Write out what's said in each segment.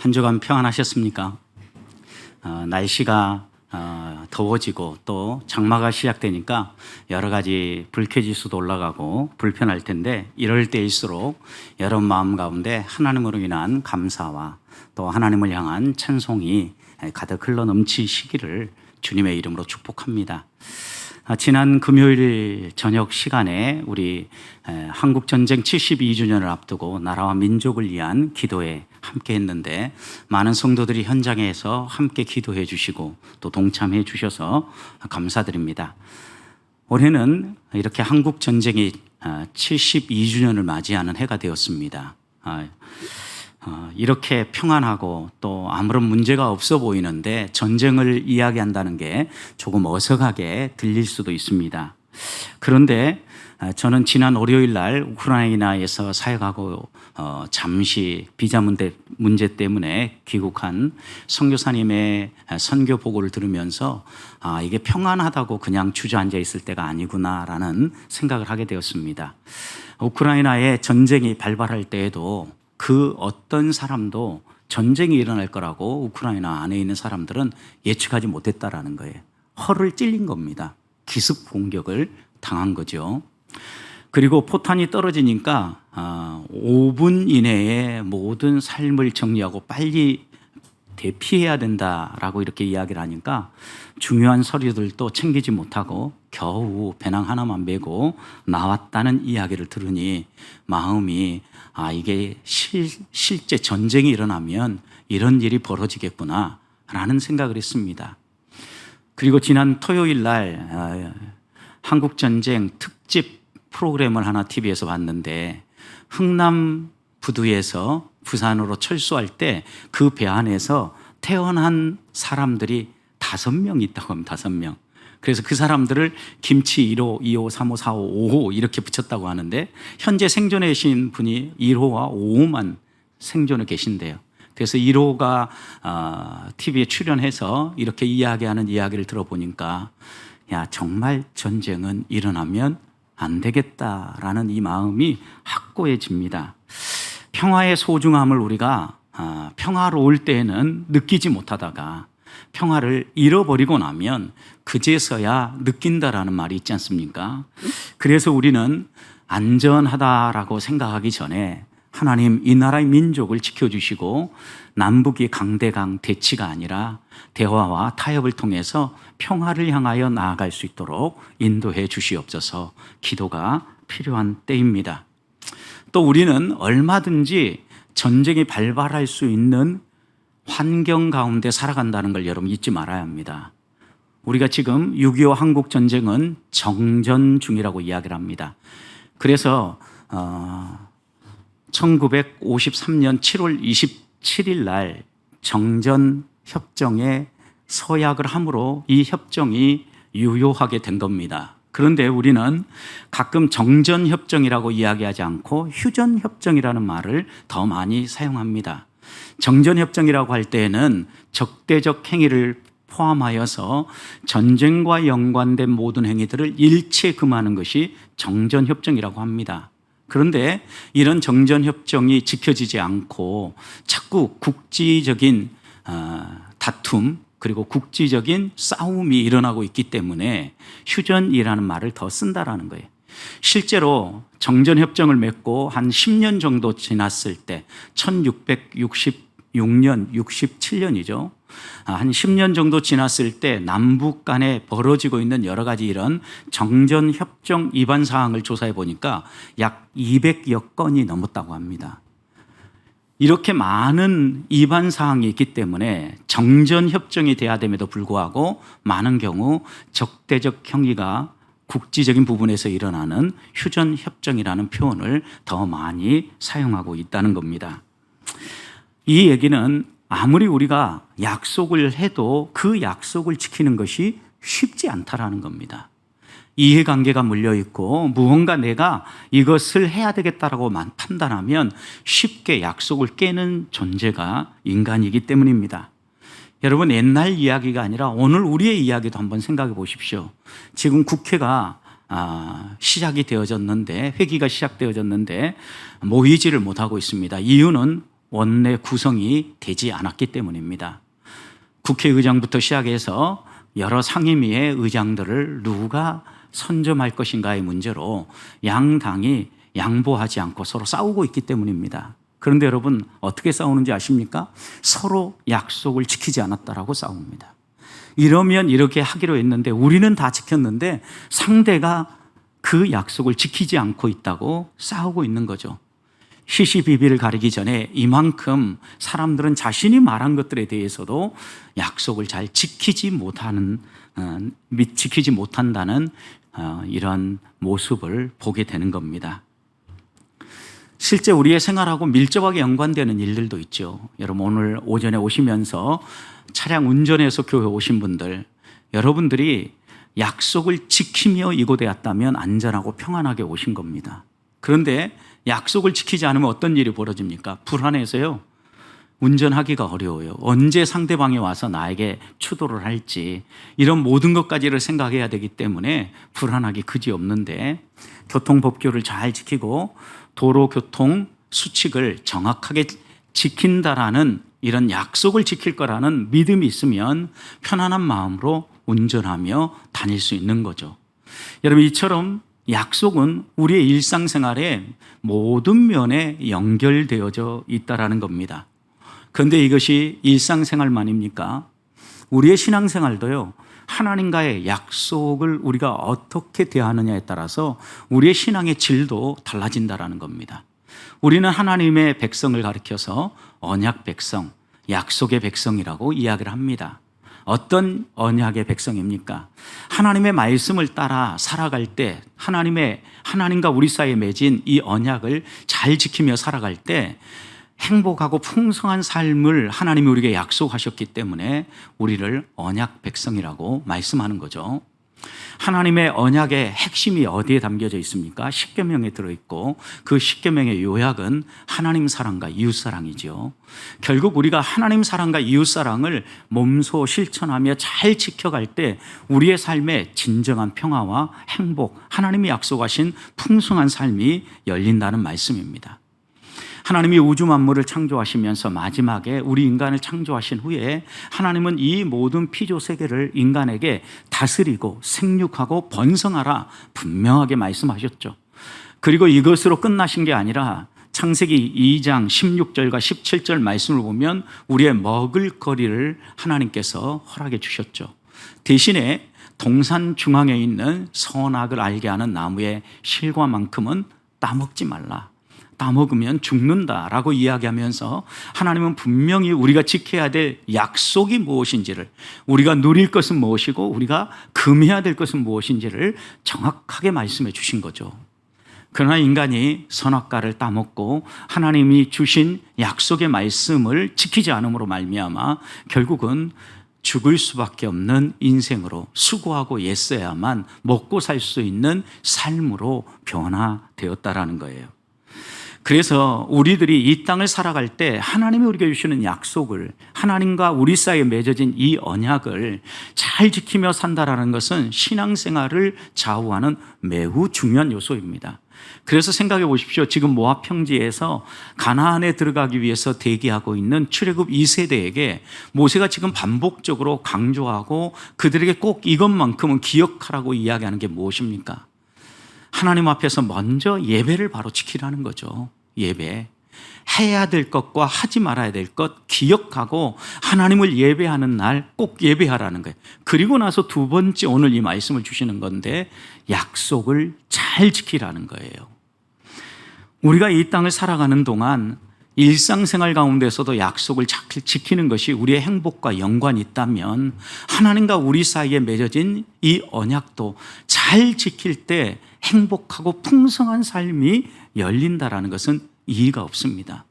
한 주간 평안하셨습니까? 날씨가 더워지고 또 장마가 시작되니까 여러 가지 불쾌지수도 올라가고 불편할 텐데, 이럴 때일수록 여러분 마음 가운데 하나님으로 인한 감사와 또 하나님을 향한 찬송이 가득 흘러 넘치시기를 주님의 이름으로 축복합니다. 지난 금요일 저녁 시간에 우리 한국전쟁 72주년을 앞두고 나라와 민족을 위한 기도에 함께 했는데, 많은 성도들이 현장에서 함께 기도해 주시고 또 동참해 주셔서 감사드립니다. 올해는 이렇게 한국전쟁이 72주년을 맞이하는 해가 되었습니다. 이렇게 평안하고 또 아무런 문제가 없어 보이는데 전쟁을 이야기한다는 게 조금 어색하게 들릴 수도 있습니다. 그런데 저는 지난 월요일 날 우크라이나에서 사역하고 잠시 비자 문제 때문에 귀국한 선교사님의 선교 보고를 들으면서 이게 평안하다고 그냥 주저앉아 있을 때가 아니구나라는 생각을 하게 되었습니다. 우크라이나에 전쟁이 발발할 때에도 그 어떤 사람도 전쟁이 일어날 거라고 우크라이나 안에 있는 사람들은 예측하지 못했다라는 거예요. 허를 찔린 겁니다. 기습 공격을 당한 거죠. 그리고 포탄이 떨어지니까 5분 이내에 모든 삶을 정리하고 빨리 대피해야 된다라고 이렇게 이야기를 하니까 중요한 서류들도 챙기지 못하고 겨우 배낭 하나만 메고 나왔다는 이야기를 들으니 마음이 이게 실제 전쟁이 일어나면 이런 일이 벌어지겠구나 라는 생각을 했습니다. 그리고 지난 토요일 날 한국전쟁 특집 프로그램을 하나 TV에서 봤는데, 흥남 부두에서 부산으로 철수할 때 그 배 안에서 태어난 사람들이 5명 있다고 합니다. 5명. 그래서 그 사람들을 김치 1호, 2호, 3호, 4호, 5호 이렇게 붙였다고 하는데, 현재 생존해 계신 분이 1호와 5호만 생존해 계신대요. 그래서 1호가 TV에 출연해서 이렇게 이야기하는 이야기를 들어보니까 정말 전쟁은 일어나면 안 되겠다라는 이 마음이 확고해집니다. 평화의 소중함을 우리가 평화로울 때에는 느끼지 못하다가 평화를 잃어버리고 나면 그제서야 느낀다라는 말이 있지 않습니까? 그래서 우리는 안전하다라고 생각하기 전에 하나님 이 나라의 민족을 지켜주시고 남북이 강대강 대치가 아니라 대화와 타협을 통해서 평화를 향하여 나아갈 수 있도록 인도해 주시옵소서 기도가 필요한 때입니다. 또 우리는 얼마든지 전쟁이 발발할 수 있는 환경 가운데 살아간다는 걸 여러분 잊지 말아야 합니다. 우리가 지금 6.25 한국전쟁은 정전 중이라고 이야기를 합니다. 그래서 1953년 7월 27일 날 정전협정에 서약을 함으로 이 협정이 유효하게 된 겁니다. 그런데 우리는 가끔 정전협정이라고 이야기하지 않고 휴전협정이라는 말을 더 많이 사용합니다. 정전협정이라고 할 때에는 적대적 행위를 포함하여서 전쟁과 연관된 모든 행위들을 일체 금하는 것이 정전협정이라고 합니다. 그런데 이런 정전협정이 지켜지지 않고 자꾸 국지적인 다툼 그리고 국지적인 싸움이 일어나고 있기 때문에 휴전이라는 말을 더 쓴다라는 거예요. 실제로 정전협정을 맺고 한 10년 정도 지났을 때 1666년, 67년이죠. 한 10년 정도 지났을 때 남북 간에 벌어지고 있는 여러 가지 이런 정전협정 위반 사항을 조사해 보니까 약 200여 건이 넘었다고 합니다. 이렇게 많은 위반 사항이 있기 때문에 정전협정이 돼야 됨에도 불구하고 많은 경우 적대적 행위가 국지적인 부분에서 일어나는 휴전협정이라는 표현을 더 많이 사용하고 있다는 겁니다. 이 얘기는 아무리 우리가 약속을 해도 그 약속을 지키는 것이 쉽지 않다라는 겁니다. 이해관계가 물려있고 무언가 내가 이것을 해야 되겠다라고 판단하면 쉽게 약속을 깨는 존재가 인간이기 때문입니다. 여러분, 옛날 이야기가 아니라 오늘 우리의 이야기도 한번 생각해 보십시오. 지금 국회가 시작이 되어졌는데, 회기가 시작되어졌는데 모이지를 못하고 있습니다. 이유는 원내 구성이 되지 않았기 때문입니다. 국회의장부터 시작해서 여러 상임위의 의장들을 누가 선점할 것인가의 문제로 양당이 양보하지 않고 서로 싸우고 있기 때문입니다. 그런데 여러분 어떻게 싸우는지 아십니까? 서로 약속을 지키지 않았다라고 싸웁니다. 이러면 이렇게 하기로 했는데 우리는 다 지켰는데 상대가 그 약속을 지키지 않고 있다고 싸우고 있는 거죠. 시시비비를 가리기 전에 이만큼 사람들은 자신이 말한 것들에 대해서도 약속을 잘 지키지 못한다는 이런 모습을 보게 되는 겁니다. 실제 우리의 생활하고 밀접하게 연관되는 일들도 있죠. 여러분 오늘 오전에 오시면서 차량 운전해서 교회 오신 분들, 여러분들이 약속을 지키며 이곳에 왔다면 안전하고 평안하게 오신 겁니다. 그런데 약속을 지키지 않으면 어떤 일이 벌어집니까? 불안해서요. 운전하기가 어려워요. 언제 상대방이 와서 나에게 추돌을 할지 이런 모든 것까지를 생각해야 되기 때문에 불안하기 그지없는데 교통법규를 잘 지키고 도로교통 수칙을 정확하게 지킨다라는 이런 약속을 지킬 거라는 믿음이 있으면 편안한 마음으로 운전하며 다닐 수 있는 거죠. 여러분 이처럼 약속은 우리의 일상생활의 모든 면에 연결되어져 있다라는 겁니다. 그런데 이것이 일상생활만입니까? 우리의 신앙생활도요, 하나님과의 약속을 우리가 어떻게 대하느냐에 따라서 우리의 신앙의 질도 달라진다라는 겁니다. 우리는 하나님의 백성을 가리켜서 언약 백성, 약속의 백성이라고 이야기를 합니다. 어떤 언약의 백성입니까? 하나님의 말씀을 따라 살아갈 때 하나님과 우리 사이에 맺은 이 언약을 잘 지키며 살아갈 때 행복하고 풍성한 삶을 하나님이 우리에게 약속하셨기 때문에 우리를 언약 백성이라고 말씀하는 거죠. 하나님의 언약의 핵심이 어디에 담겨져 있습니까? 십계명에 들어있고 그 십계명의 요약은 하나님 사랑과 이웃 사랑이죠. 결국 우리가 하나님 사랑과 이웃 사랑을 몸소 실천하며 잘 지켜갈 때 우리의 삶에 진정한 평화와 행복, 하나님이 약속하신 풍성한 삶이 열린다는 말씀입니다. 하나님이 우주 만물을 창조하시면서 마지막에 우리 인간을 창조하신 후에 하나님은 이 모든 피조 세계를 인간에게 다스리고 생육하고 번성하라 분명하게 말씀하셨죠. 그리고 이것으로 끝나신 게 아니라 창세기 2장 16절과 17절 말씀을 보면 우리의 먹을 거리를 하나님께서 허락해 주셨죠. 대신에 동산 중앙에 있는 선악을 알게 하는 나무의 실과만큼은 따먹지 말라. 따먹으면 죽는다라고 이야기하면서 하나님은 분명히 우리가 지켜야 될 약속이 무엇인지를, 우리가 누릴 것은 무엇이고 우리가 금해야 될 것은 무엇인지를 정확하게 말씀해 주신 거죠. 그러나 인간이 선악과를 따먹고 하나님이 주신 약속의 말씀을 지키지 않음으로 말미암아 결국은 죽을 수밖에 없는 인생으로 수고하고 애써야만 먹고 살 수 있는 삶으로 변화되었다라는 거예요. 그래서 우리들이 이 땅을 살아갈 때 하나님이 우리에게 주시는 약속을, 하나님과 우리 사이에 맺어진 이 언약을 잘 지키며 산다라는 것은 신앙생활을 좌우하는 매우 중요한 요소입니다. 그래서 생각해 보십시오. 지금 모압 평지에서 가나안에 들어가기 위해서 대기하고 있는 출애굽 2세대에게 모세가 지금 반복적으로 강조하고 그들에게 꼭 이것만큼은 기억하라고 이야기하는 게 무엇입니까? 하나님 앞에서 먼저 예배를 바로 지키라는 거죠. 예배. 해야 될 것과 하지 말아야 될 것 기억하고 하나님을 예배하는 날 꼭 예배하라는 거예요. 그리고 나서 두 번째 오늘 이 말씀을 주시는 건데 약속을 잘 지키라는 거예요. 우리가 이 땅을 살아가는 동안 일상생활 가운데서도 약속을 잘 지키는 것이 우리의 행복과 연관이 있다면 하나님과 우리 사이에 맺어진 이 언약도 잘 지킬 때 행복하고 풍성한 삶이 열린다라는 것은 이의가 없습니다.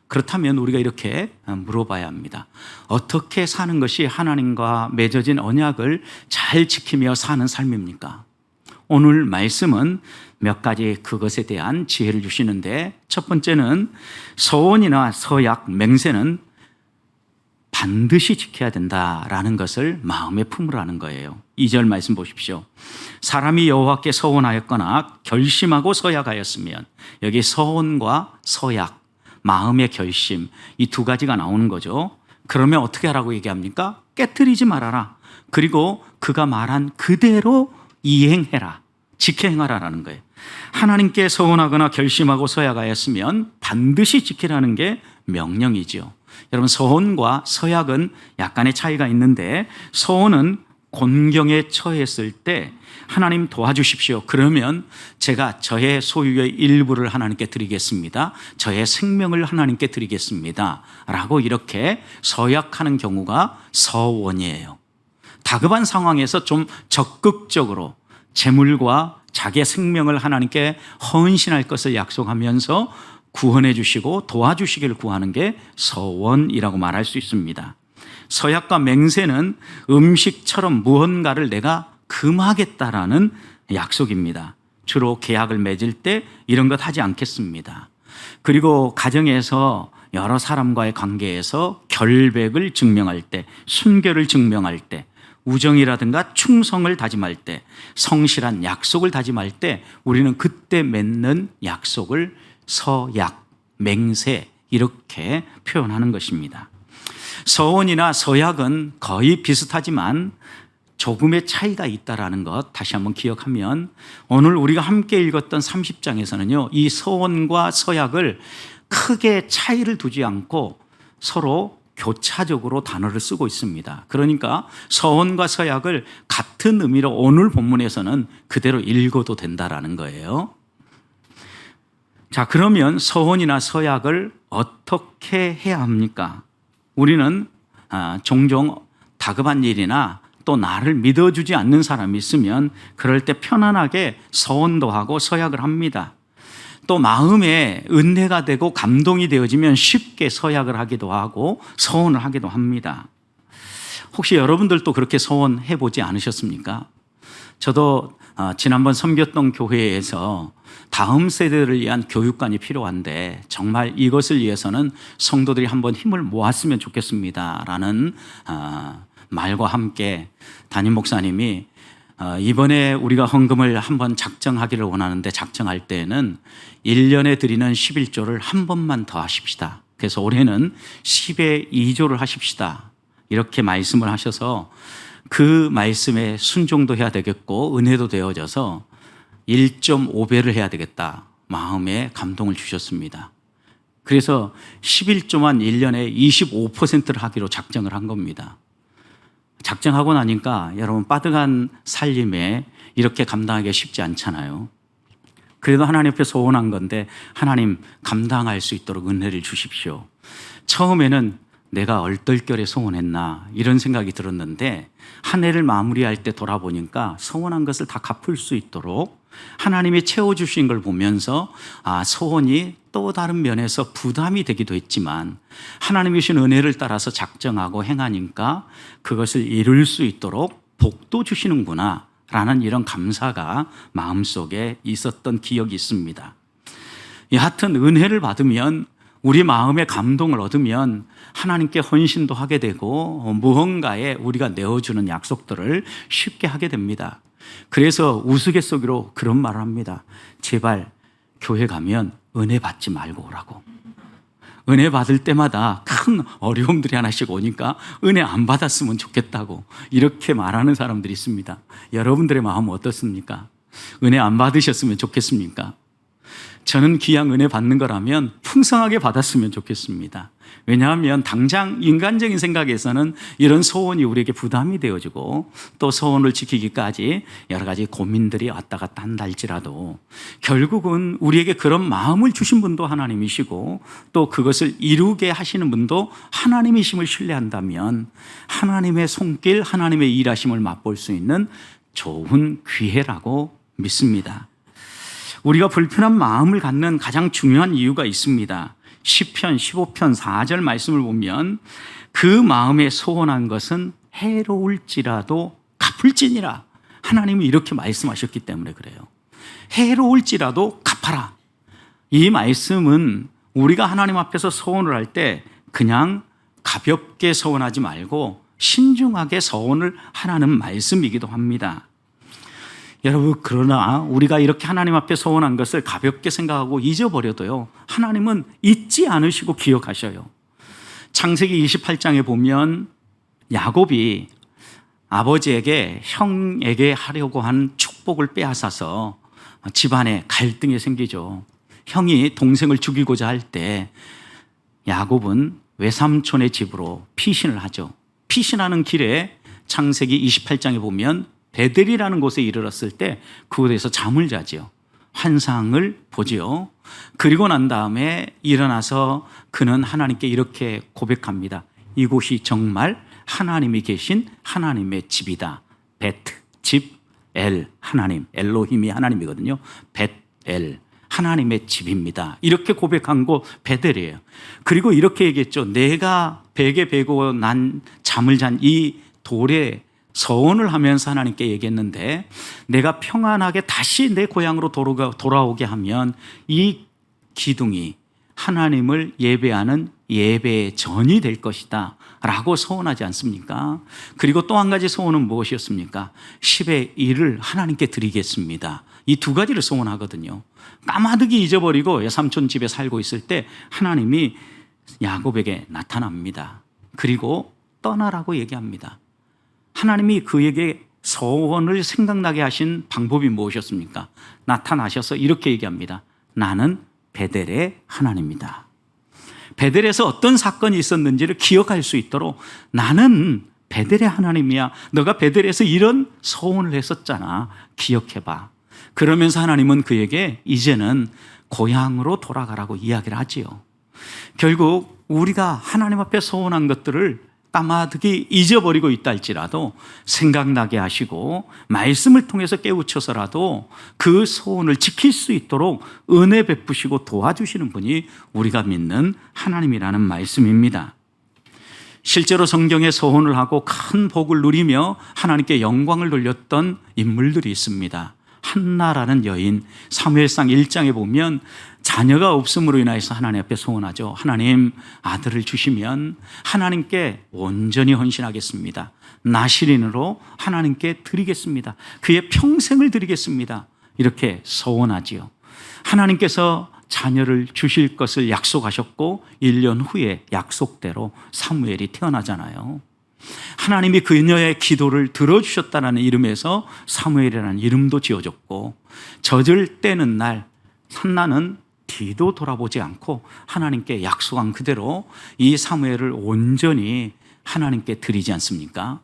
그렇다면 우리가 이렇게 물어봐야 합니다. 어떻게 사는 것이 하나님과 맺어진 언약을 잘 지키며 사는 삶입니까? 오늘 말씀은 몇 가지 그것에 대한 지혜를 주시는데 첫 번째는 서원이나 서약, 맹세는 반드시 지켜야 된다라는 것을 마음에 품으라는 거예요. 2절 말씀 보십시오. 사람이 여호와께 서원하였거나 결심하고 서약하였으면, 여기 서원과 서약 마음의 결심, 이 두 가지가 나오는 거죠. 그러면 어떻게 하라고 얘기합니까? 깨트리지 말아라. 그리고 그가 말한 그대로 이행해라. 지켜행하라라는 거예요. 하나님께 서원하거나 결심하고 서약하였으면 반드시 지키라는 게 명령이죠. 여러분, 서원과 서약은 약간의 차이가 있는데, 서원은 곤경에 처했을 때 하나님 도와주십시오. 그러면 제가 저의 소유의 일부를 하나님께 드리겠습니다. 저의 생명을 하나님께 드리겠습니다. 라고 이렇게 서약하는 경우가 서원이에요. 다급한 상황에서 좀 적극적으로 재물과 자기의 생명을 하나님께 헌신할 것을 약속하면서 구원해 주시고 도와주시기를 구하는 게 서원이라고 말할 수 있습니다. 서약과 맹세는 음식처럼 무언가를 내가 금하겠다라는 약속입니다. 주로 계약을 맺을 때 이런 것 하지 않겠습니다. 그리고 가정에서 여러 사람과의 관계에서 결백을 증명할 때, 순결을 증명할 때, 우정이라든가 충성을 다짐할 때, 성실한 약속을 다짐할 때 우리는 그때 맺는 약속을 서약, 맹세 이렇게 표현하는 것입니다. 서원이나 서약은 거의 비슷하지만 조금의 차이가 있다라는 것 다시 한번 기억하면, 오늘 우리가 함께 읽었던 30장에서는요, 이 서원과 서약을 크게 차이를 두지 않고 서로 교차적으로 단어를 쓰고 있습니다. 그러니까 서원과 서약을 같은 의미로 오늘 본문에서는 그대로 읽어도 된다라는 거예요. 자, 그러면 서원이나 서약을 어떻게 해야 합니까? 우리는 종종 다급한 일이나 또 나를 믿어주지 않는 사람이 있으면 그럴 때 편안하게 서원도 하고 서약을 합니다. 또 마음에 은혜가 되고 감동이 되어지면 쉽게 서약을 하기도 하고 서원을 하기도 합니다. 혹시 여러분들도 그렇게 서원해 보지 않으셨습니까? 저도 지난번 섬겼던 교회에서 다음 세대를 위한 교육관이 필요한데 정말 이것을 위해서는 성도들이 한번 힘을 모았으면 좋겠습니다라는 말과 함께 담임 목사님이 이번에 우리가 헌금을 한번 작정하기를 원하는데, 작정할 때에는 1년에 드리는 11조를 한 번만 더 하십시다. 그래서 올해는 10의 2조를 하십시다. 이렇게 말씀을 하셔서 그 말씀에 순종도 해야 되겠고 은혜도 되어져서 1.5배를 해야 되겠다 마음에 감동을 주셨습니다. 그래서 11조만 1년에 25%를 하기로 작정을 한 겁니다. 작정하고 나니까 여러분, 빠득한 살림에 이렇게 감당하기가 쉽지 않잖아요. 그래도 하나님 앞에 소원한 건데, 하나님 감당할 수 있도록 은혜를 주십시오. 처음에는 내가 얼떨결에 소원했나 이런 생각이 들었는데, 한 해를 마무리할 때 돌아보니까 소원한 것을 다 갚을 수 있도록 하나님이 채워주신 걸 보면서 소원이 또 다른 면에서 부담이 되기도 했지만 하나님이 주신 은혜를 따라서 작정하고 행하니까 그것을 이룰 수 있도록 복도 주시는구나 라는 이런 감사가 마음속에 있었던 기억이 있습니다. 여하튼 은혜를 받으면, 우리 마음의 감동을 얻으면 하나님께 헌신도 하게 되고 무언가에 우리가 내어주는 약속들을 쉽게 하게 됩니다. 그래서 우스갯소리로 그런 말을 합니다. 제발 교회 가면 은혜 받지 말고 오라고. 은혜 받을 때마다 큰 어려움들이 하나씩 오니까 은혜 안 받았으면 좋겠다고 이렇게 말하는 사람들이 있습니다. 여러분들의 마음은 어떻습니까? 은혜 안 받으셨으면 좋겠습니까? 저는 귀한 은혜 받는 거라면 풍성하게 받았으면 좋겠습니다. 왜냐하면 당장 인간적인 생각에서는 이런 소원이 우리에게 부담이 되어지고 또 소원을 지키기까지 여러 가지 고민들이 왔다 갔다 한달지라도 결국은 우리에게 그런 마음을 주신 분도 하나님이시고 또 그것을 이루게 하시는 분도 하나님이심을 신뢰한다면 하나님의 손길, 하나님의 일하심을 맛볼 수 있는 좋은 기회라고 믿습니다. 우리가 불편한 마음을 갖는 가장 중요한 이유가 있습니다. 시편 15편 4절 말씀을 보면 그 마음에 소원한 것은 해로울지라도 갚을지니라. 하나님이 이렇게 말씀하셨기 때문에 그래요. 해로울지라도 갚아라. 이 말씀은 우리가 하나님 앞에서 소원을 할 때 그냥 가볍게 소원하지 말고 신중하게 소원을 하라는 말씀이기도 합니다. 여러분, 그러나 우리가 이렇게 하나님 앞에 소원한 것을 가볍게 생각하고 잊어버려도요, 하나님은 잊지 않으시고 기억하셔요. 창세기 28장에 보면 야곱이 아버지에게 형에게 하려고 한 축복을 빼앗아서 집안에 갈등이 생기죠. 형이 동생을 죽이고자 할 때 야곱은 외삼촌의 집으로 피신을 하죠. 피신하는 길에 창세기 28장에 보면 베델이라는 곳에 이르렀을 때 그곳에서 잠을 자지요. 환상을 보지요. 그리고 난 다음에 일어나서 그는 하나님께 이렇게 고백합니다. 이곳이 정말 하나님이 계신 하나님의 집이다. 베트, 집, 엘, 하나님. 엘로힘이 하나님이거든요. 벳엘, 하나님의 집입니다. 이렇게 고백한 곳 베델이에요. 그리고 이렇게 얘기했죠. 내가 베개 베고 난 잠을 잔 이 돌에 서원을 하면서 하나님께 얘기했는데, 내가 평안하게 다시 내 고향으로 돌아오게 하면 이 기둥이 하나님을 예배하는 예배의 전이 될 것이다 라고 서원하지 않습니까? 그리고 또 한 가지 소원은 무엇이었습니까? 10의 1을 하나님께 드리겠습니다. 이 두 가지를 소원하거든요. 까마득히 잊어버리고 외삼촌 집에 살고 있을 때 하나님이 야곱에게 나타납니다. 그리고 떠나라고 얘기합니다. 하나님이 그에게 소원을 생각나게 하신 방법이 무엇이었습니까? 나타나셔서 이렇게 얘기합니다. 나는 베델의 하나님이다. 베델에서 어떤 사건이 있었는지를 기억할 수 있도록, 나는 베델의 하나님이야. 너가 베델에서 이런 소원을 했었잖아. 기억해봐. 그러면서 하나님은 그에게 이제는 고향으로 돌아가라고 이야기를 하지요. 결국 우리가 하나님 앞에 소원한 것들을 까마득히 잊어버리고 있다 할지라도 생각나게 하시고 말씀을 통해서 깨우쳐서라도 그 소원을 지킬 수 있도록 은혜 베푸시고 도와주시는 분이 우리가 믿는 하나님이라는 말씀입니다. 실제로 성경에 소원을 하고 큰 복을 누리며 하나님께 영광을 돌렸던 인물들이 있습니다. 한나라는 여인, 사무엘상 1장에 보면 자녀가 없음으로 인하여서 하나님 앞에 소원하죠. 하나님, 아들을 주시면 하나님께 온전히 헌신하겠습니다. 나실인으로 하나님께 드리겠습니다. 그의 평생을 드리겠습니다. 이렇게 소원하지요. 하나님께서 자녀를 주실 것을 약속하셨고 1년 후에 약속대로 사무엘이 태어나잖아요. 하나님이 그녀의 기도를 들어주셨다는 이름에서 사무엘이라는 이름도 지어졌고, 젖을 떼는 날 한나는 뒤도 돌아보지 않고 하나님께 약속한 그대로 이 사무엘을 온전히 하나님께 드리지 않습니까?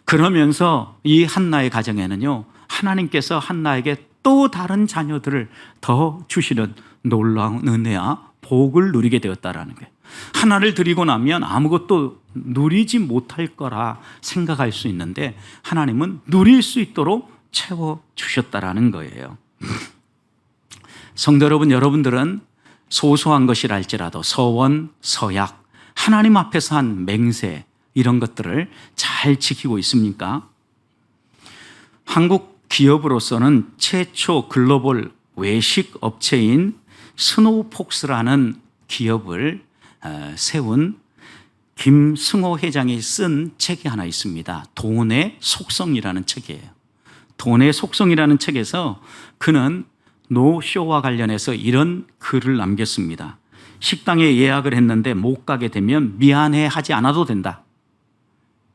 그러면서 이 한나의 가정에는요, 하나님께서 한나에게 또 다른 자녀들을 더 주시는 놀라운 은혜와 복을 누리게 되었다라는 거예요. 하나를 드리고 나면 아무것도 누리지 못할 거라 생각할 수 있는데 하나님은 누릴 수 있도록 채워주셨다라는 거예요. 성도 여러분, 여러분들은 소소한 것이라 할지라도 서원, 서약, 하나님 앞에서 한 맹세, 이런 것들을 잘 지키고 있습니까? 한국 기업으로서는 최초 글로벌 외식 업체인 스노우폭스라는 기업을 세운 김승호 회장이 쓴 책이 하나 있습니다. 돈의 속성이라는 책이에요. 돈의 속성이라는 책에서 그는 노쇼와 관련해서 이런 글을 남겼습니다. 식당에 예약을 했는데 못 가게 되면 미안해 하지 않아도 된다.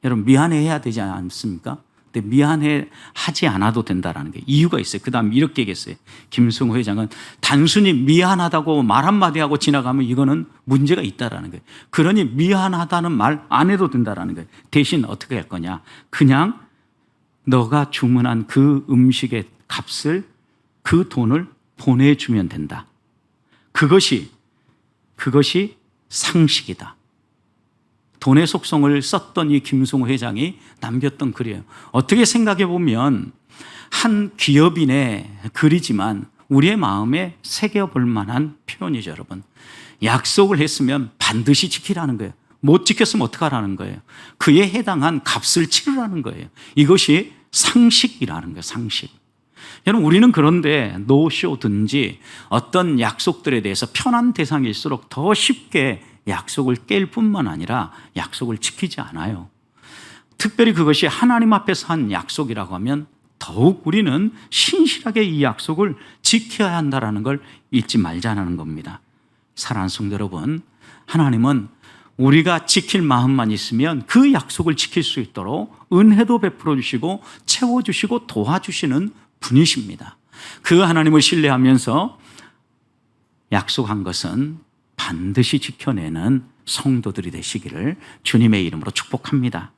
여러분, 미안해 해야 되지 않습니까? 근데 미안해 하지 않아도 된다라는 게 이유가 있어요. 그 다음 이렇게 얘기했어요. 김승호 회장은 단순히 미안하다고 말 한마디 하고 지나가면 이거는 문제가 있다라는 거예요. 그러니 미안하다는 말 안 해도 된다라는 거예요. 대신 어떻게 할 거냐? 그냥 너가 주문한 그 음식의 값을, 그 돈을 보내주면 된다. 그것이 상식이다. 돈의 속성을 썼던 이 김승호 회장이 남겼던 글이에요. 어떻게 생각해 보면 한 기업인의 글이지만 우리의 마음에 새겨볼 만한 표현이죠, 여러분. 약속을 했으면 반드시 지키라는 거예요. 못 지켰으면 어떡하라는 거예요. 그에 해당한 값을 치르라는 거예요. 이것이 상식이라는 거예요, 상식. 여러분, 우리는 그런데 노쇼든지 어떤 약속들에 대해서 편한 대상일수록 더 쉽게 약속을 깰 뿐만 아니라 약속을 지키지 않아요. 특별히 그것이 하나님 앞에서 한 약속이라고 하면 더욱 우리는 신실하게 이 약속을 지켜야 한다는 걸 잊지 말자는 겁니다. 사랑하는 성도 여러분, 하나님은 우리가 지킬 마음만 있으면 그 약속을 지킬 수 있도록 은혜도 베풀어 주시고 채워주시고 도와주시는 분이십니다. 그 하나님을 신뢰하면서 약속한 것은 반드시 지켜내는 성도들이 되시기를 주님의 이름으로 축복합니다.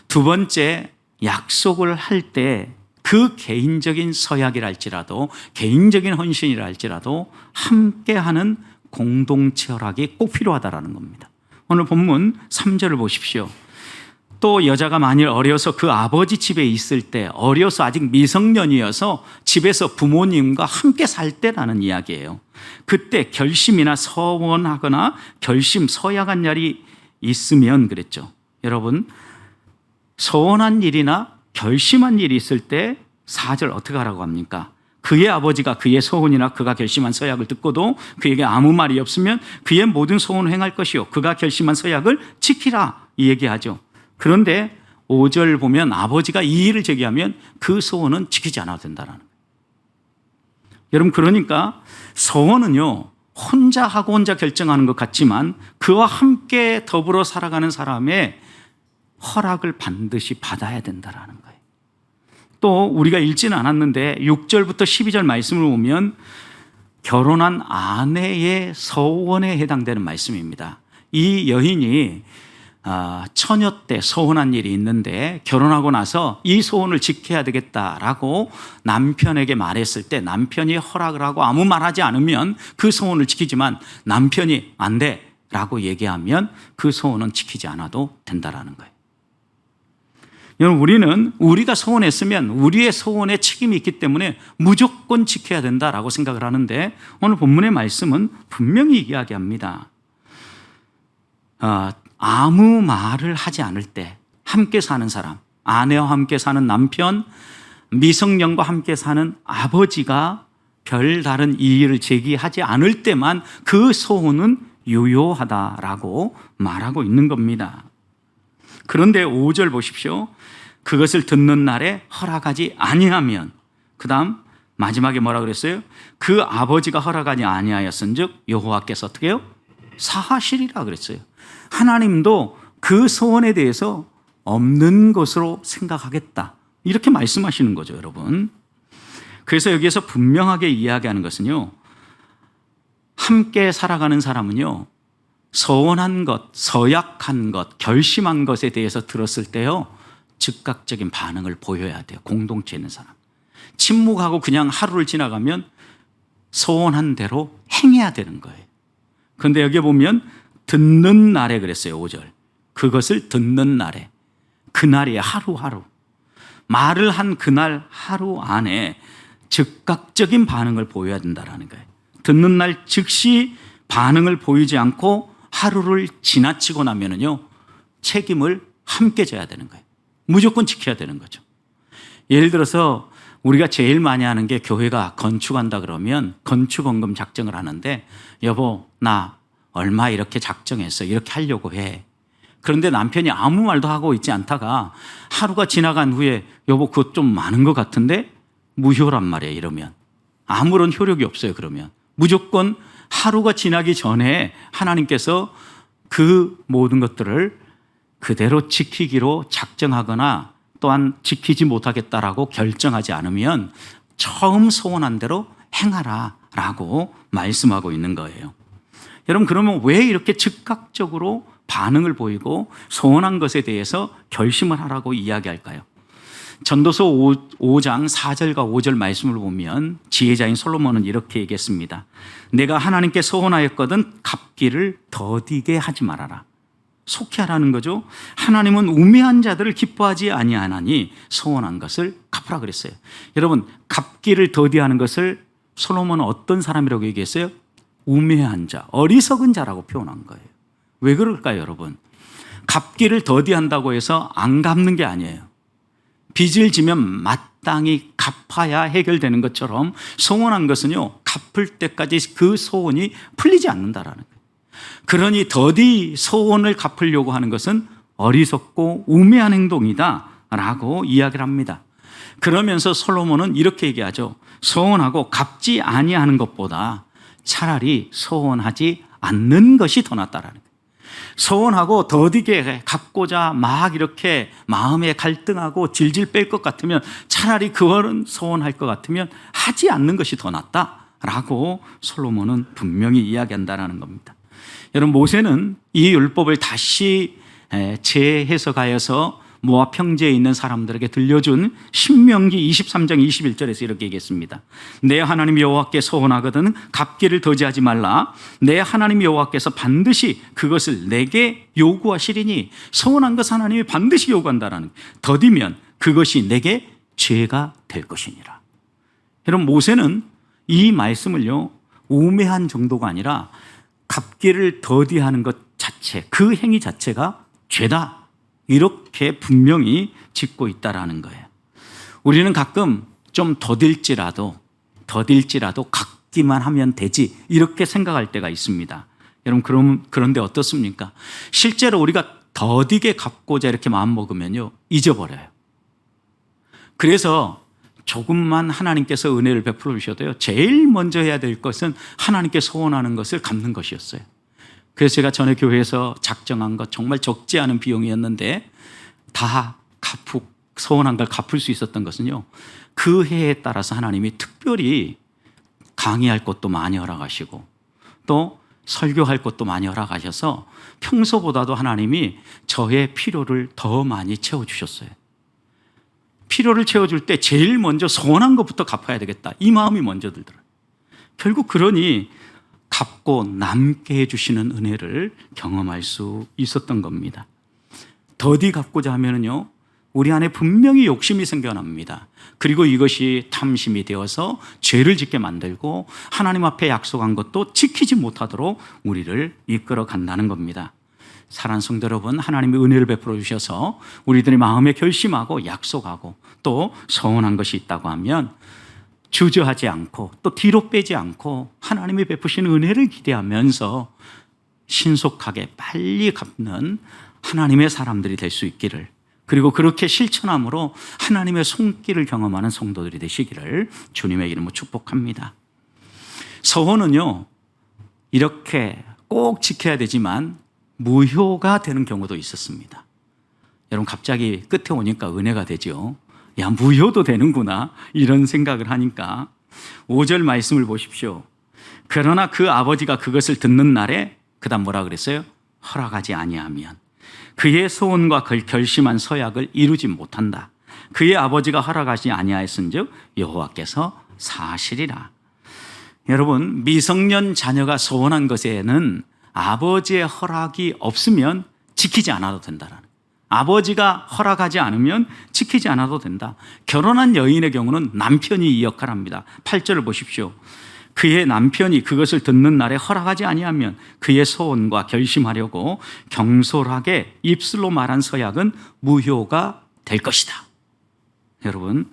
두 번째, 약속을 할 때 그 개인적인 서약이랄지라도 개인적인 헌신이라 할지라도 함께하는 공동체 허락이 꼭 필요하다는 겁니다. 오늘 본문 3절을 보십시오. 또 여자가 만일 어려서 그 아버지 집에 있을 때, 어려서 아직 미성년이어서 집에서 부모님과 함께 살 때라는 이야기예요. 그때 결심이나 서원하거나 결심, 서약한 날이 있으면 그랬죠. 여러분, 서원한 일이나 결심한 일이 있을 때 4절 어떻게 하라고 합니까? 그의 아버지가 그의 서원이나 그가 결심한 서약을 듣고도 그에게 아무 말이 없으면 그의 모든 서원을 행할 것이요 그가 결심한 서약을 지키라, 이 얘기하죠. 그런데 5절 보면 아버지가 이 일을 제기하면 그 서원은 지키지 않아도 된다는 거예요. 여러분, 그러니까 서원은요, 혼자 하고 혼자 결정하는 것 같지만 그와 함께 더불어 살아가는 사람의 허락을 반드시 받아야 된다는 거예요. 또 우리가 읽지는 않았는데 6절부터 12절 말씀을 보면 결혼한 아내의 서원에 해당되는 말씀입니다. 이 여인이 처녀 때 서원한 일이 있는데 결혼하고 나서 이 서원을 지켜야 되겠다라고 남편에게 말했을 때 남편이 허락을 하고 아무 말하지 않으면 그 서원을 지키지만 남편이 안 돼라고 얘기하면 그 서원은 지키지 않아도 된다라는 거예요. 여러분, 우리는 우리가 서원했으면 우리의 서원에 책임이 있기 때문에 무조건 지켜야 된다라고 생각을 하는데 오늘 본문의 말씀은 분명히 이야기합니다. 아무 말을 하지 않을 때 함께 사는 사람, 아내와 함께 사는 남편, 미성년과 함께 사는 아버지가 별다른 이의를 제기하지 않을 때만 그 서원은 유효하다라고 말하고 있는 겁니다. 그런데 5절 보십시오. 그것을 듣는 날에 허락하지 아니하면, 그 다음 마지막에 뭐라 그랬어요? 그 아버지가 허락하지 아니하였은즉 여호와께서 어떻게 해요? 사하시리라 그랬어요. 하나님도 그 소원에 대해서 없는 것으로 생각하겠다, 이렇게 말씀하시는 거죠, 여러분. 그래서 여기에서 분명하게 이야기하는 것은요, 함께 살아가는 사람은요, 서원한 것, 서약한 것, 결심한 것에 대해서 들었을 때요, 즉각적인 반응을 보여야 돼요. 공동체에 있는 사람. 침묵하고 그냥 하루를 지나가면 서원한 대로 행해야 되는 거예요. 그런데 여기 보면 듣는 날에 그랬어요. 5절. 그것을 듣는 날에, 그날이 하루하루, 말을 한 그날 하루 안에 즉각적인 반응을 보여야 된다는 거예요. 듣는 날 즉시 반응을 보이지 않고 하루를 지나치고 나면은요, 책임을 함께 져야 되는 거예요. 무조건 지켜야 되는 거죠. 예를 들어서 우리가 제일 많이 하는 게, 교회가 건축한다 그러면 건축원금 작정을 하는데, 여보 나 얼마 이렇게 작정했어, 이렇게 하려고 해. 그런데 남편이 아무 말도 하고 있지 않다가 하루가 지나간 후에 여보 그것 좀 많은 것 같은데, 무효란 말이에요. 이러면 아무런 효력이 없어요. 그러면 무조건 하루가 지나기 전에 하나님께서 그 모든 것들을 그대로 지키기로 작정하거나 또한 지키지 못하겠다라고 결정하지 않으면 처음 소원한 대로 행하라라고 말씀하고 있는 거예요. 여러분, 그러면 왜 이렇게 즉각적으로 반응을 보이고 소원한 것에 대해서 결심을 하라고 이야기할까요? 전도서 5장 4절과 5절 말씀을 보면 지혜자인 솔로몬은 이렇게 얘기했습니다. 내가 하나님께 소원하였거든 갚기를 더디게 하지 말아라. 속히 하라는 거죠. 하나님은 우매한 자들을 기뻐하지 아니하나니 소원한 것을 갚으라 그랬어요. 여러분, 갚기를 더디하는 것을 솔로몬은 어떤 사람이라고 얘기했어요? 우매한 자, 어리석은 자라고 표현한 거예요. 왜 그럴까요, 여러분? 갚기를 더디한다고 해서 안 갚는 게 아니에요. 빚을 지면 마땅히 갚아야 해결되는 것처럼 소원한 것은요, 갚을 때까지 그 소원이 풀리지 않는다라는 거예요. 그러니 더디 소원을 갚으려고 하는 것은 어리석고 우매한 행동이다 라고 이야기를 합니다. 그러면서 솔로몬은 이렇게 얘기하죠. 서원하고 갚지 아니하는 것보다 차라리 서원하지 않는 것이 더 낫다라는 거예요. 서원하고 더디게 갚고자 막 이렇게 마음에 갈등하고 질질 뺄 것 같으면 차라리 그거는 서원할 것 같으면 하지 않는 것이 더 낫다라고 솔로몬은 분명히 이야기한다는 겁니다. 여러분, 모세는 이 율법을 다시 재해석하여서 모압 평지에 있는 사람들에게 들려준 신명기 23장 21절에서 이렇게 얘기했습니다. 내 하나님 여호와께 서원하거든 갚기를 더디하지 말라. 내 하나님 여호와께서 반드시 그것을 내게 요구하시리니, 서원한 것 하나님이 반드시 요구한다라는, 더디면 그것이 내게 죄가 될 것이니라. 여러분, 모세는 이 말씀을요 우매한 정도가 아니라 갚기를 더디하는 것 자체, 그 행위 자체가 죄다, 이렇게 분명히 짚고 있다라는 거예요. 우리는 가끔 좀 더딜지라도 갚기만 하면 되지, 이렇게 생각할 때가 있습니다. 여러분, 그런데 어떻습니까? 실제로 우리가 더디게 갚고자 이렇게 마음먹으면요 잊어버려요. 그래서 조금만 하나님께서 은혜를 베풀어 주셔도요 제일 먼저 해야 될 것은 하나님께 소원하는 것을 갚는 것이었어요. 그래서 제가 전에 교회에서 작정한 것, 정말 적지 않은 비용이었는데 다 소원한 걸 갚을 수 있었던 것은요, 그 해에 따라서 하나님이 특별히 강의할 것도 많이 허락하시고 또 설교할 것도 많이 허락하셔서 평소보다도 하나님이 저의 필요를 더 많이 채워주셨어요. 필요를 채워줄 때 제일 먼저 소원한 것부터 갚아야 되겠다, 이 마음이 먼저 들더라고요. 결국 그러니 갚고 남게 해주시는 은혜를 경험할 수 있었던 겁니다. 더디 갚고자 하면은요 우리 안에 분명히 욕심이 생겨납니다. 그리고 이것이 탐심이 되어서 죄를 짓게 만들고 하나님 앞에 약속한 것도 지키지 못하도록 우리를 이끌어 간다는 겁니다. 사랑하는 성도 여러분, 하나님의 은혜를 베풀어 주셔서 우리들의 마음에 결심하고 약속하고 또 서원한 것이 있다고 하면 주저하지 않고 또 뒤로 빼지 않고 하나님이 베푸신 은혜를 기대하면서 신속하게 빨리 갚는 하나님의 사람들이 될 수 있기를, 그리고 그렇게 실천함으로 하나님의 손길을 경험하는 성도들이 되시기를 주님의 이름으로 축복합니다. 서원은요 이렇게 꼭 지켜야 되지만 무효가 되는 경우도 있었습니다. 여러분, 갑자기 끝에 오니까 은혜가 되죠. 야, 무효도 되는구나, 이런 생각을 하니까 5절 말씀을 보십시오. 그러나 그 아버지가 그것을 듣는 날에, 그 다음 뭐라 그랬어요? 허락하지 아니하면 그의 소원과 결심한 서약을 이루지 못한다. 그의 아버지가 허락하지 아니하였은즉 여호와께서 사하시리라. 여러분, 미성년 자녀가 소원한 것에는 아버지의 허락이 없으면 지키지 않아도 된다라는, 아버지가 허락하지 않으면 지키지 않아도 된다. 결혼한 여인의 경우는 남편이 이 역할을 합니다. 8절을 보십시오. 그의 남편이 그것을 듣는 날에 허락하지 아니하면 그의 소원과 결심하려고 경솔하게 입술로 말한 서약은 무효가 될 것이다. 여러분,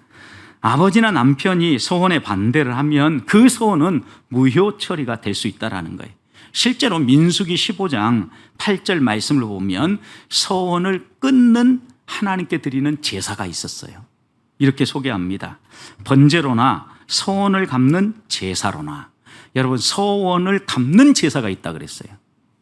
아버지나 남편이 소원에 반대를 하면 그 소원은 무효 처리가 될 수 있다는 거예요. 실제로 민수기 15장 8절 말씀을 보면 소원을 끊는 하나님께 드리는 제사가 있었어요. 이렇게 소개합니다. 번제로나 소원을 갚는 제사로나. 여러분, 소원을 갚는 제사가 있다 그랬어요.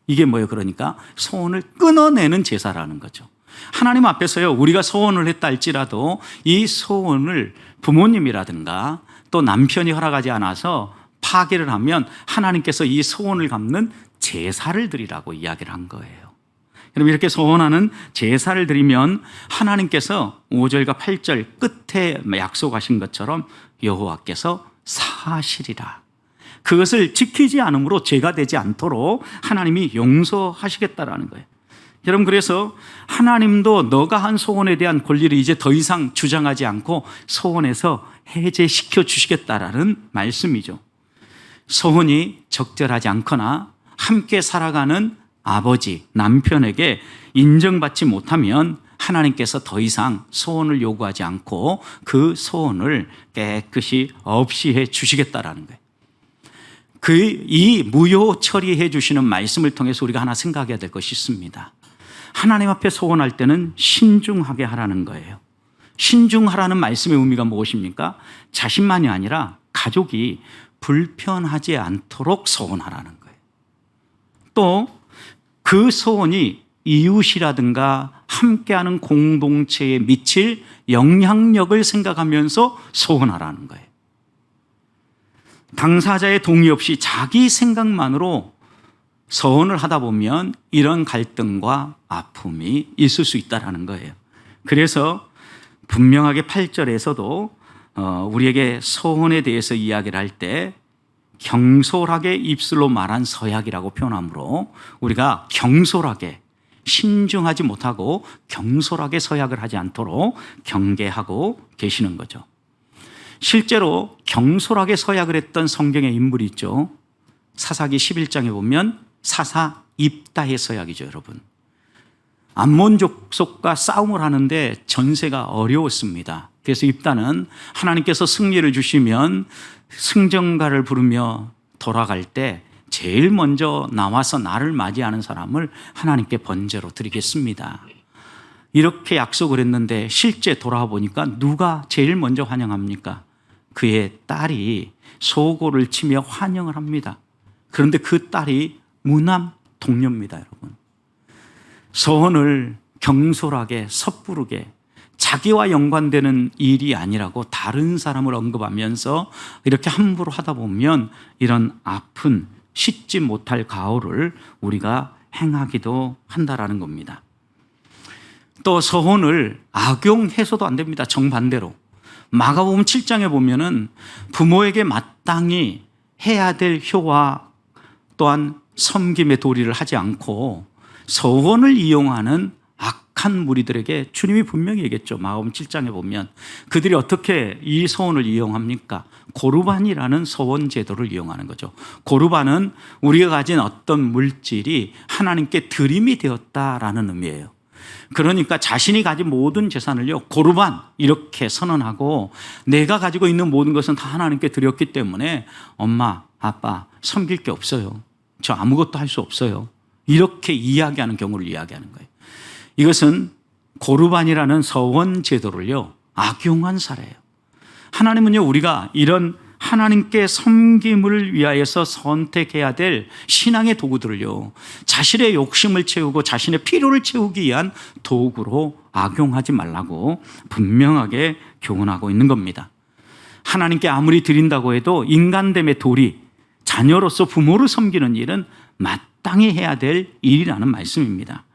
이게 뭐예요? 그러니까 소원을 끊어내는 제사라는 거죠. 하나님 앞에서요 우리가 소원을 했다 할지라도 이 소원을 부모님이라든가 또 남편이 허락하지 않아서 파기를 하면 하나님께서 이 소원을 갚는 제사를 드리라고 이야기를 한 거예요. 여러분, 이렇게 소원하는 제사를 드리면 하나님께서 5절과 8절 끝에 약속하신 것처럼 여호와께서 사하시리라. 그것을 지키지 않으므로 죄가 되지 않도록 하나님이 용서하시겠다라는 거예요. 여러분, 그래서 하나님도 너가 한 소원에 대한 권리를 이제 더 이상 주장하지 않고 소원에서 해제시켜 주시겠다라는 말씀이죠. 소원이 적절하지 않거나 함께 살아가는 아버지, 남편에게 인정받지 못하면 하나님께서 더 이상 소원을 요구하지 않고 그 소원을 깨끗이 없이 해 주시겠다라는 거예요. 이 무효 처리해 주시는 말씀을 통해서 우리가 하나 생각해야 될 것이 있습니다. 하나님 앞에 소원할 때는 신중하게 하라는 거예요. 신중하라는 말씀의 의미가 무엇입니까? 자신만이 아니라 가족이 불편하지 않도록 서원하라는 거예요. 또 그 서원이 이웃이라든가 함께하는 공동체에 미칠 영향력을 생각하면서 서원하라는 거예요. 당사자의 동의 없이 자기 생각만으로 서원을 하다 보면 이런 갈등과 아픔이 있을 수 있다는 거예요. 그래서 분명하게 8절에서도 우리에게 서원에 대해서 이야기를 할 때 경솔하게 입술로 말한 서약이라고 표현하므로 우리가 경솔하게, 신중하지 못하고 경솔하게 서약을 하지 않도록 경계하고 계시는 거죠. 실제로 경솔하게 서약을 했던 성경의 인물이 있죠. 사사기 11장에 보면 사사 입다의 서약이죠, 여러분. 암몬 족속과 싸움을 하는데 전세가 어려웠습니다. 그래서 입다는 하나님께서 승리를 주시면 승전가를 부르며 돌아갈 때 제일 먼저 나와서 나를 맞이하는 사람을 하나님께 번제로 드리겠습니다. 이렇게 약속을 했는데 실제 돌아와 보니까 누가 제일 먼저 환영합니까? 그의 딸이 소고를 치며 환영을 합니다. 그런데 그 딸이 무남 동료입니다, 여러분. 서원을 경솔하게 섣부르게 자기와 연관되는 일이 아니라고 다른 사람을 언급하면서 이렇게 함부로 하다 보면 이런 아픈 씻지 못할 가오를 우리가 행하기도 한다라는 겁니다. 또 서원을 악용해서도 안 됩니다. 정반대로 마가복음 7장에 보면은 부모에게 마땅히 해야 될 효와 또한 섬김의 도리를 하지 않고 서원을 이용하는 악한 무리들에게 주님이 분명히 얘기했죠. 마가복음 7장에 보면 그들이 어떻게 이 서원을 이용합니까? 고르반이라는 서원 제도를 이용하는 거죠. 고르반은 우리가 가진 어떤 물질이 하나님께 드림이 되었다라는 의미예요. 그러니까 자신이 가진 모든 재산을요, 고르반 이렇게 선언하고 내가 가지고 있는 모든 것은 다 하나님께 드렸기 때문에 엄마, 아빠 섬길 게 없어요. 저 아무것도 할 수 없어요. 이렇게 이야기하는 경우를 이야기하는 거예요. 이것은 고르반이라는 서원 제도를요, 악용한 사례예요. 하나님은요, 우리가 이런 하나님께 섬김을 위하여서 선택해야 될 신앙의 도구들을요, 자신의 욕심을 채우고 자신의 필요를 채우기 위한 도구로 악용하지 말라고 분명하게 교훈하고 있는 겁니다. 하나님께 아무리 드린다고 해도 인간됨의 도리, 자녀로서 부모를 섬기는 일은 마땅히 해야 될 일이라는 말씀입니다.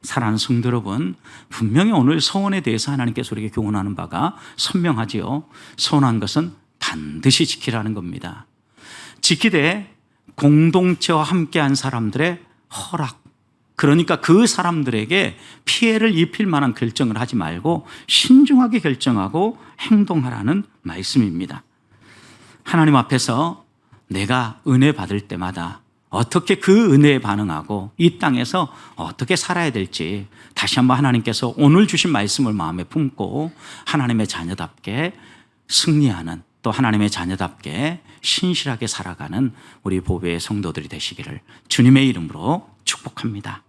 사랑하는 성도 여러분, 분명히 오늘 서원에 대해서 하나님께서 우리에게 교훈하는 바가 선명하지요. 서원한 것은 반드시 지키라는 겁니다. 지키되 공동체와 함께한 사람들의 허락, 그러니까 그 사람들에게 피해를 입힐 만한 결정을 하지 말고 신중하게 결정하고 행동하라는 말씀입니다. 하나님 앞에서 내가 은혜 받을 때마다 어떻게 그 은혜에 반응하고 이 땅에서 어떻게 살아야 될지 다시 한번 하나님께서 오늘 주신 말씀을 마음에 품고 하나님의 자녀답게 승리하는, 또 하나님의 자녀답게 신실하게 살아가는 우리 보배의 성도들이 되시기를 주님의 이름으로 축복합니다.